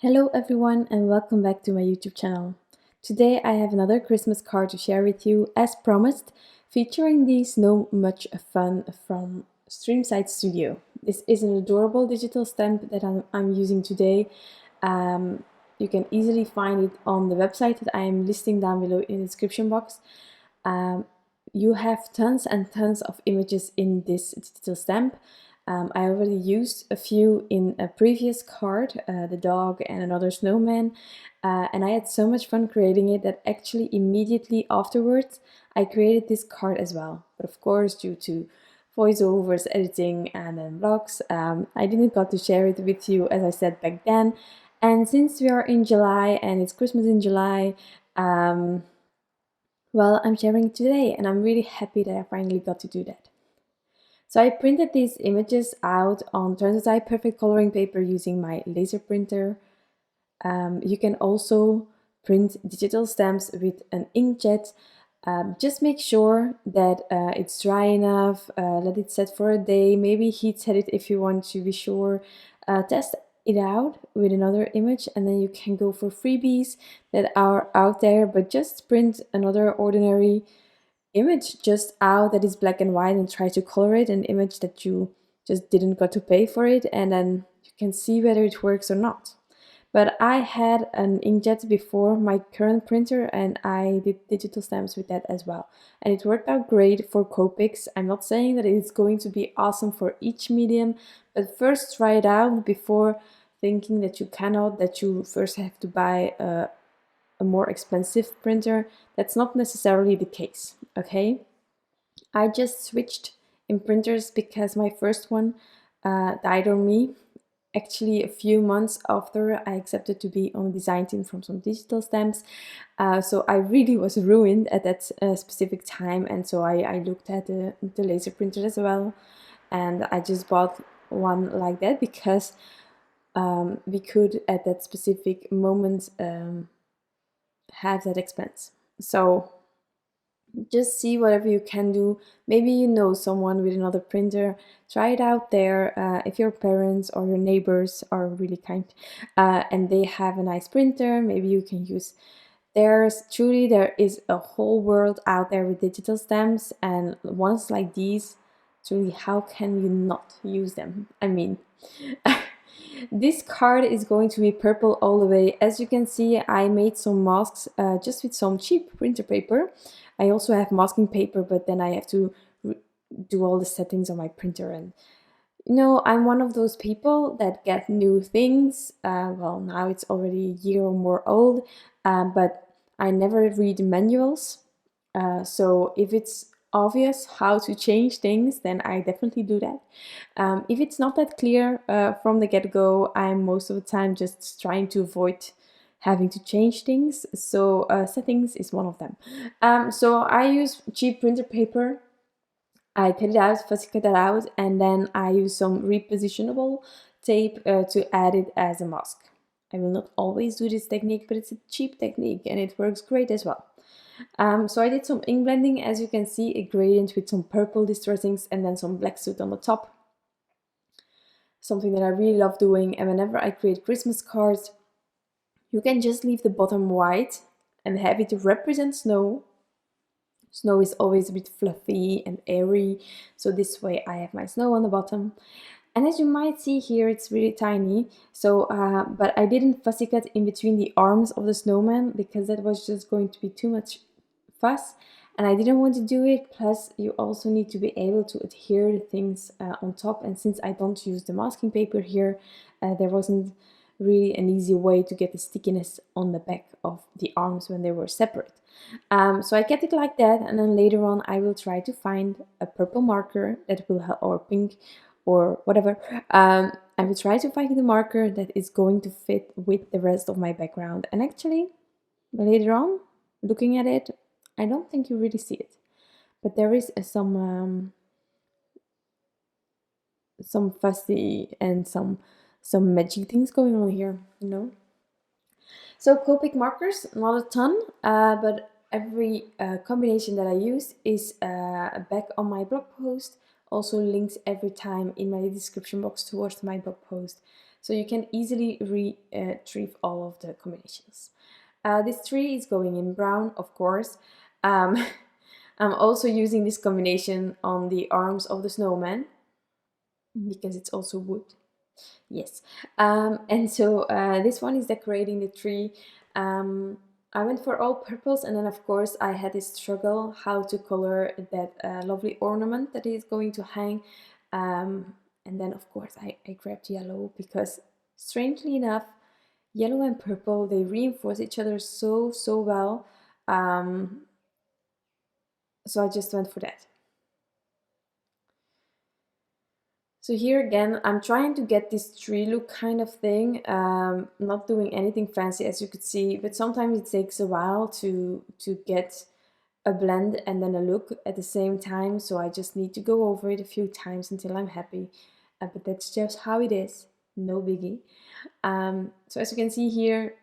Hello everyone and welcome back to my YouTube channel. Today I have another Christmas card to share with you as promised, featuring the Snow Much Fun from Streamside Studio. This is an adorable digital stamp that I'm using today. You can easily find it on the website that I am listing down below in the description box. You have tons and tons of images in this digital stamp. I already used a few in a previous card, the dog and another snowman, and I had so much fun creating it that actually immediately afterwards I created this card as well. But of course, due to voiceovers, editing and then vlogs, I didn't got to share it with you as I said back then. And since we are in July and it's Christmas in July, well, I'm sharing it today and I'm really happy that I finally got to do that. So I printed these images out on Transotype perfect coloring paper using my laser printer. You can also print digital stamps with an inkjet. Just make sure that it's dry enough, let it set for a day, maybe heat set it if you want to be sure. Test it out with another image and then you can go for freebies that are out there, but just print another ordinary image just out that is black and white and try to color it, an image that you just didn't got to pay for it, and then you can see whether it works or not. But I had an inkjet before my current printer and I did digital stamps with that as well. And it worked out great for Copics. I'm not saying that it's going to be awesome for each medium, but first try it out before thinking that you cannot, that you first have to buy a more expensive printer. That's not necessarily the case, okay? I just switched in printers because my first one died on me actually a few months after I accepted to be on a design team from some digital stamps. So I really was ruined at that specific time, and so I looked at the laser printer as well, and I just bought one like that because we could at that specific moment have that expense. So just see whatever you can do. Maybe you know someone with another printer, try it out there. If your parents or your neighbors are really kind and they have a nice printer, maybe you can use theirs. Truly, there is a whole world out there with digital stamps, and ones like these, truly, how can you not use them? I mean, this card is going to be purple all the way. As you can see, I made some masks just with some cheap printer paper. I also have masking paper, but then I have to do all the settings on my printer. And you know, I'm one of those people that get new things. Well, now it's already a year or more old, but I never read manuals. So if it's obvious how to change things, then I definitely do that. If it's not that clear from the get-go, I'm most of the time just trying to avoid having to change things. So settings is one of them. So I use cheap printer paper. I cut it out, first cut that out, and then I use some repositionable tape to add it as a mask. I will not always do this technique, but it's a cheap technique and it works great as well. So I did some ink blending, as you can see, a gradient with some purple distressings and then some black soot on the top. Something that I really love doing, and whenever I create Christmas cards, you can just leave the bottom white and have it represent snow. Snow is always a bit fluffy and airy, so this way I have my snow on the bottom. And as you might see here, it's really tiny, so but I didn't fussy cut in between the arms of the snowman because that was just going to be too much fuss, and I didn't want to do it. Plus, you also need to be able to adhere the things on top, and since I don't use the masking paper here, there wasn't really an easy way to get the stickiness on the back of the arms when they were separate. So I kept it like that, and then later on I will try to find a purple marker that will help, or pink, or whatever. I will try to find the marker that is going to fit with the rest of my background. And actually, later on, looking at it, I don't think you really see it, but there is some fussy and some magic things going on here, you know. So Copic Markers, not a ton, but every combination that I use is back on my blog post. Also links every time in my description box towards my blog post. so you can easily retrieve all of the combinations. This tree is going in brown, of course. I'm also using this combination on the arms of the snowman because it's also wood. Yes, and so this one is decorating the tree. I went for all purples, and then of course I had this struggle how to color that lovely ornament that is going to hang. And then of course I grabbed yellow because, strangely enough, yellow and purple, they reinforce each other so well. So I just went for that. So here again, I'm trying to get this tree look kind of thing, not doing anything fancy as you could see, but sometimes it takes a while to get a blend and then a look at the same time, so I just need to go over it a few times until I'm happy, but that's just how it is, no biggie. So as you can see here,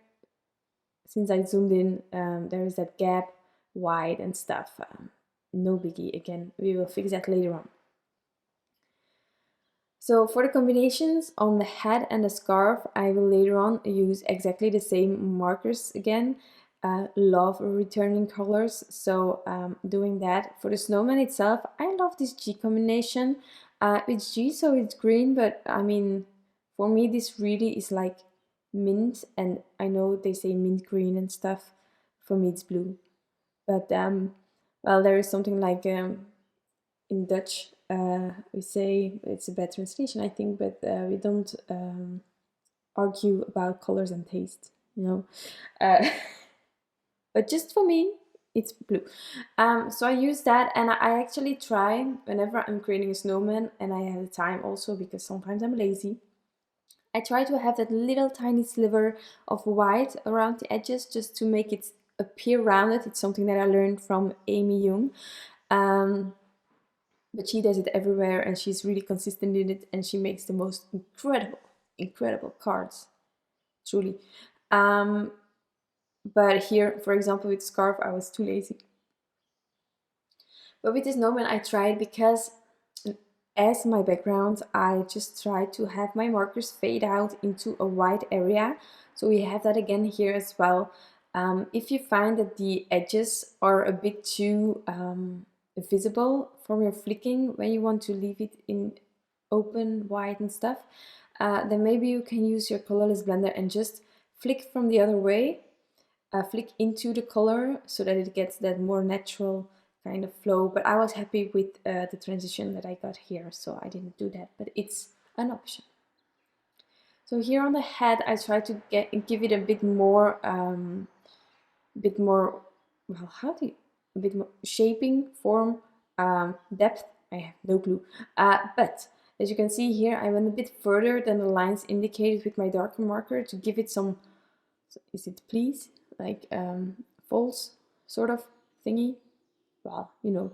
since I zoomed in, there is that gap, wide and stuff, no biggie, again, we will fix that later on. So for the combinations on the hat and the scarf, I will later on use exactly the same markers again. Love returning colors, so doing that. For the snowman itself, I love this G combination. It's G, so it's green, but I mean, for me this really is like mint, and I know they say mint green and stuff. For me it's blue. But well, there is something like in Dutch, we say, it's a bad translation, I think, but we don't argue about colors and taste, you know. But just for me, it's blue. So I use that, and I actually try, whenever I'm creating a snowman, and I have the time also, because sometimes I'm lazy, I try to have that little tiny sliver of white around the edges just to make it appear rounded. It's something that I learned from Amy Young. But she does it everywhere, and she's really consistent in it, and she makes the most incredible cards, truly. But here, for example, with scarf, I was too lazy. But with this snowman, I tried, because as my background, I just try to have my markers fade out into a white area. So we have that again here as well. If you find that the edges are a bit too visible from your flicking when you want to leave it in open, white and stuff, then maybe you can use your colorless blender and just flick from the other way, flick into the color so that it gets that more natural kind of flow. But I was happy with the transition that I got here, so I didn't do that, but it's an option. So here on the head, I try to give it a bit more, well, a bit more shaping, form, depth. I have no clue. But as you can see here, I went a bit further than the lines indicated with my darker marker to give it some, is it please? Like false sort of thingy. Well, you know.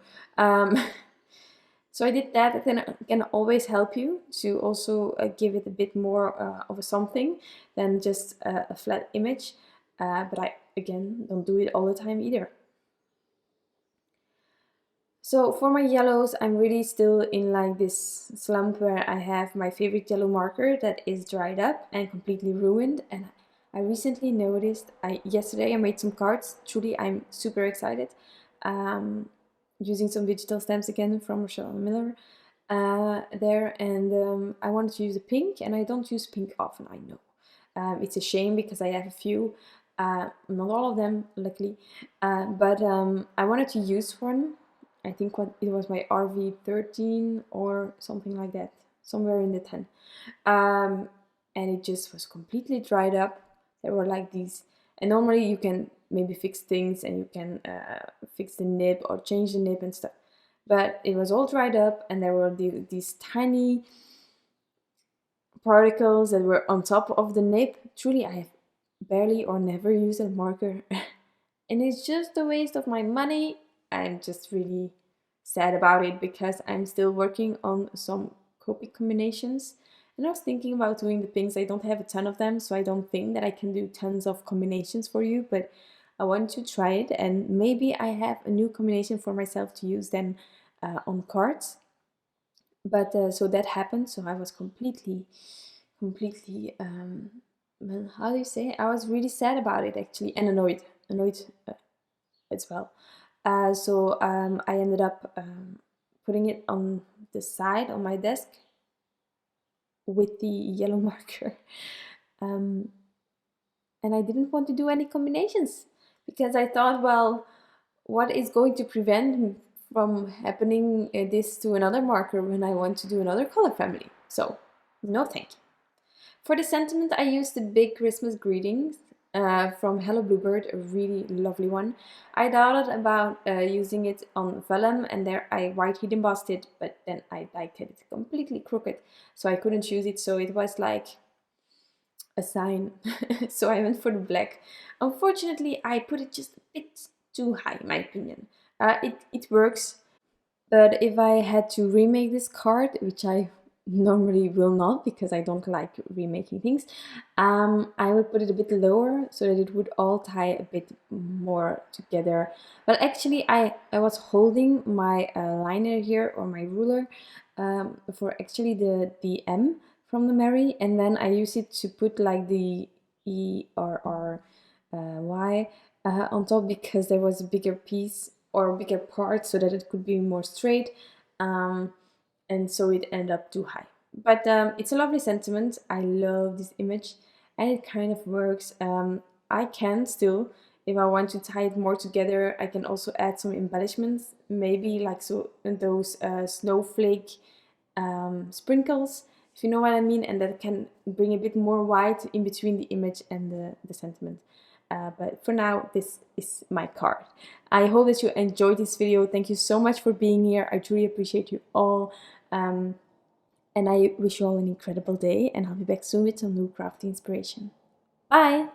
So I did that. Then it can always help you to also give it a bit more of a something than just a flat image. But I, again, don't do it all the time either. So for my yellows, I'm really still in like this slump where I have my favorite yellow marker that is dried up and completely ruined. And I recently noticed, yesterday I made some cards. Truly, I'm super excited. Using some digital stamps again from Rochelle Miller there. And I wanted to use a pink, and I don't use pink often, I know. It's a shame because I have a few, not all of them, luckily. But I wanted to use one. I think it was my RV13 or something like that, somewhere in the 10. And it just was completely dried up. There were like these, and normally you can maybe fix things and you can fix the nib or change the nib and stuff. But it was all dried up, and there were these tiny particles that were on top of the nib. Truly, I have barely or never used a marker. And it's just a waste of my money. I'm just really sad about it because I'm still working on some Copic combinations. And I was thinking about doing the pinks. I don't have a ton of them, so I don't think that I can do tons of combinations for you, but I want to try it, and maybe I have a new combination for myself to use then on cards. But so that happened, so I was completely completely, well, how do you say? I was really sad about it actually, and annoyed as well. So I ended up putting it on the side on my desk with the yellow marker. Um, and I didn't want to do any combinations because I thought, well, what is going to prevent from happening this to another marker when I want to do another color family? So, no thank you. For the sentiment, I used the big Christmas greetings from Hello Bluebird, a really lovely one. I doubted about using it on vellum, and there I white heat embossed it, but then I liked it completely crooked, so I couldn't use it, so it was like a sign. So I went for the black. Unfortunately, I put it just a bit too high, in my opinion. It works, but if I had to remake this card, which I normally will not because I don't like remaking things, I would put it a bit lower so that it would all tie a bit more together. But actually I was holding my liner here, or my ruler, for actually the M from the Mary, and then I use it to put like the E or Y on top, because there was a bigger piece or bigger part so that it could be more straight, and so it ended up too high. But it's a lovely sentiment. I love this image and it kind of works. I can still, if I want to tie it more together, I can also add some embellishments, maybe like so those snowflake sprinkles, if you know what I mean, and that can bring a bit more white in between the image and the sentiment. But for now, this is my card. I hope that you enjoyed this video. Thank you so much for being here. I truly appreciate you all. And I wish you all an incredible day, and I'll be back soon with some new crafty inspiration. Bye!